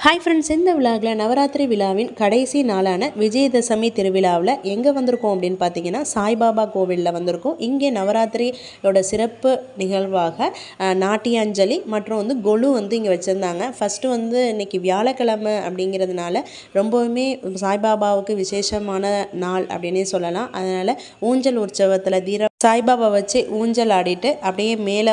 Hi friends, இந்த விழாவில் நவராத்திரி விழாவின் கடைசி நாளான விஜயதசமி திருவிழாவில் எங்கே வந்திருக்கோம் அப்படின்னு பார்த்தீங்கன்னா சாய்பாபா கோவிலில் வந்திருக்கோம். இங்கே நவராத்திரியோட சிறப்பு நிகழ்வாக நாட்டியாஞ்சலி மற்றும் கொலு இங்கே வச்சுருந்தாங்க. ஃபஸ்ட்டு இன்றைக்கி வியாழக்கிழமை அப்படிங்கிறதுனால ரொம்பவுமே சாய்பாபாவுக்கு விசேஷமான நாள் அப்படின்னே சொல்லலாம். அதனால் ஊஞ்சல் உற்சவத்தில் சாய்பாபா வச்சு ஊஞ்சல் ஆடிட்டு அப்படியே மேலே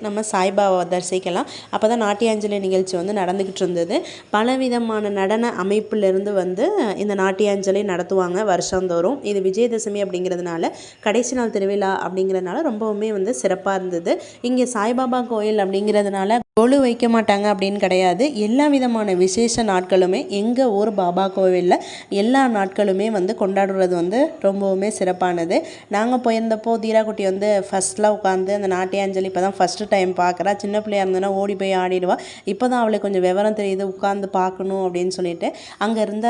நம்ம சாய்பாபாவை தரிசிக்கலாம். அப்போ தான் நாட்டியாஞ்சலி நிகழ்ச்சி நடந்துக்கிட்டு இருந்தது. பலவிதமான நடன அமைப்பிலிருந்து இந்த நாட்டியாஞ்சலி நடத்துவாங்க வருஷந்தோறும். இது விஜயதசமி அப்படிங்கிறதுனால கடைசி நாள் திருவிழா அப்படிங்கிறதுனால ரொம்பவுமே சிறப்பாக இருந்தது. இங்கே சாய்பாபா கோயில் அப்படிங்கிறதுனால கொலு வைக்க மாட்டாங்க அப்படின்னு கிடையாது. எல்லா விதமான விசேஷ நாட்களுமே எங்கள் ஊர் பாபா கோவிலில் எல்லா நாட்களுமே கொண்டாடுறது ரொம்பவுமே சிறப்பானது. நாங்கள் போயிருந்தப்போ தீராக்குட்டி ஃபஸ்ட்டில் உட்காந்து அந்த நாட்டியாஞ்சலி இப்போ தான் ஃபஸ்ட்டு டைம் பார்க்குறா. சின்ன பிள்ளையாக இருந்ததுன்னா ஓடி போய் ஆடிடுவா. இப்போ தான் அவளுக்கு கொஞ்சம் விவரம் தெரியுது, உட்காந்து பார்க்கணும் அப்படின்னு சொல்லிட்டு. அங்கே இருந்த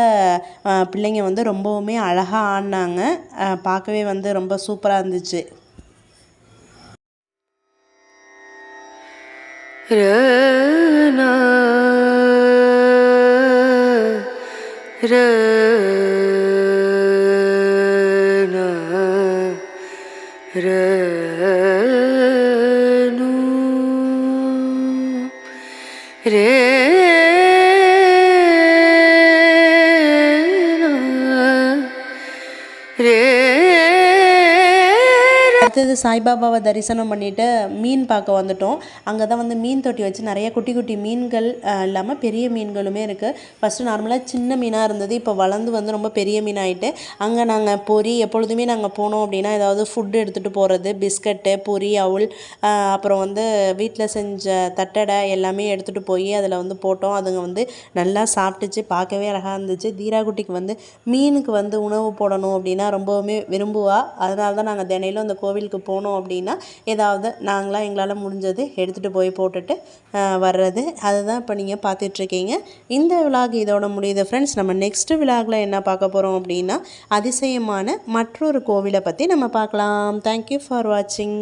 பிள்ளைங்க ரொம்பவுமே அழகாக ஆடினாங்க. பார்க்கவே ரொம்ப சூப்பராக இருந்துச்சு. ரனா ரனா ரனு அடுத்தது சாய்பாபாவை தரிசனம் பண்ணிவிட்டு மீன் பார்க்க வந்துட்டோம். அங்கே தான் மீன் தொட்டி வச்சு நிறைய குட்டி குட்டி மீன்கள் இல்லாமல் பெரிய மீன்களுமே இருக்குது. ஃபஸ்ட்டு நார்மலாக சின்ன மீனாக இருந்தது, இப்போ வளர்ந்து ரொம்ப பெரிய மீனாகிட்டு அங்கே நாங்கள் பொரி எப்பொழுதுமே நாங்கள் போனோம் அப்படின்னா ஏதாவது ஃபுட்டு எடுத்துகிட்டு போகிறது, பிஸ்கட்டு, பொரி, அவுள், அப்புறம் வீட்டில் செஞ்ச தட்டடை எல்லாமே எடுத்துகிட்டு போய் அதில் போட்டோம். அதுங்க நல்லா சாப்பிட்டுச்சு, பார்க்கவே அழகாக இருந்துச்சு. தீராக்குட்டிக்கு மீனுக்கு உணவு போடணும் அப்படின்னா ரொம்பவுமே விரும்புவா. அதனால தான் நாங்கள் தினையிலும் அந்த கோவிலுக்கு போனோம் அப்படின்னா ஏதாவது நாங்களாம் எங்களால் முடிஞ்சது எடுத்துகிட்டு போய் போட்டுட்டு வர்றது. அதுதான் இப்போ நீங்கள் பார்த்துட்ருக்கீங்க. இந்த விலாக் இதோட முடியுது ஃப்ரெண்ட்ஸ். நம்ம நெக்ஸ்ட் விலாகில் என்ன பார்க்க போகிறோம் அப்படின்னா அதிசயமான மற்றொரு கோவிலை பற்றி நம்ம பார்க்கலாம். தேங்க்யூ ஃபார் வாட்சிங்.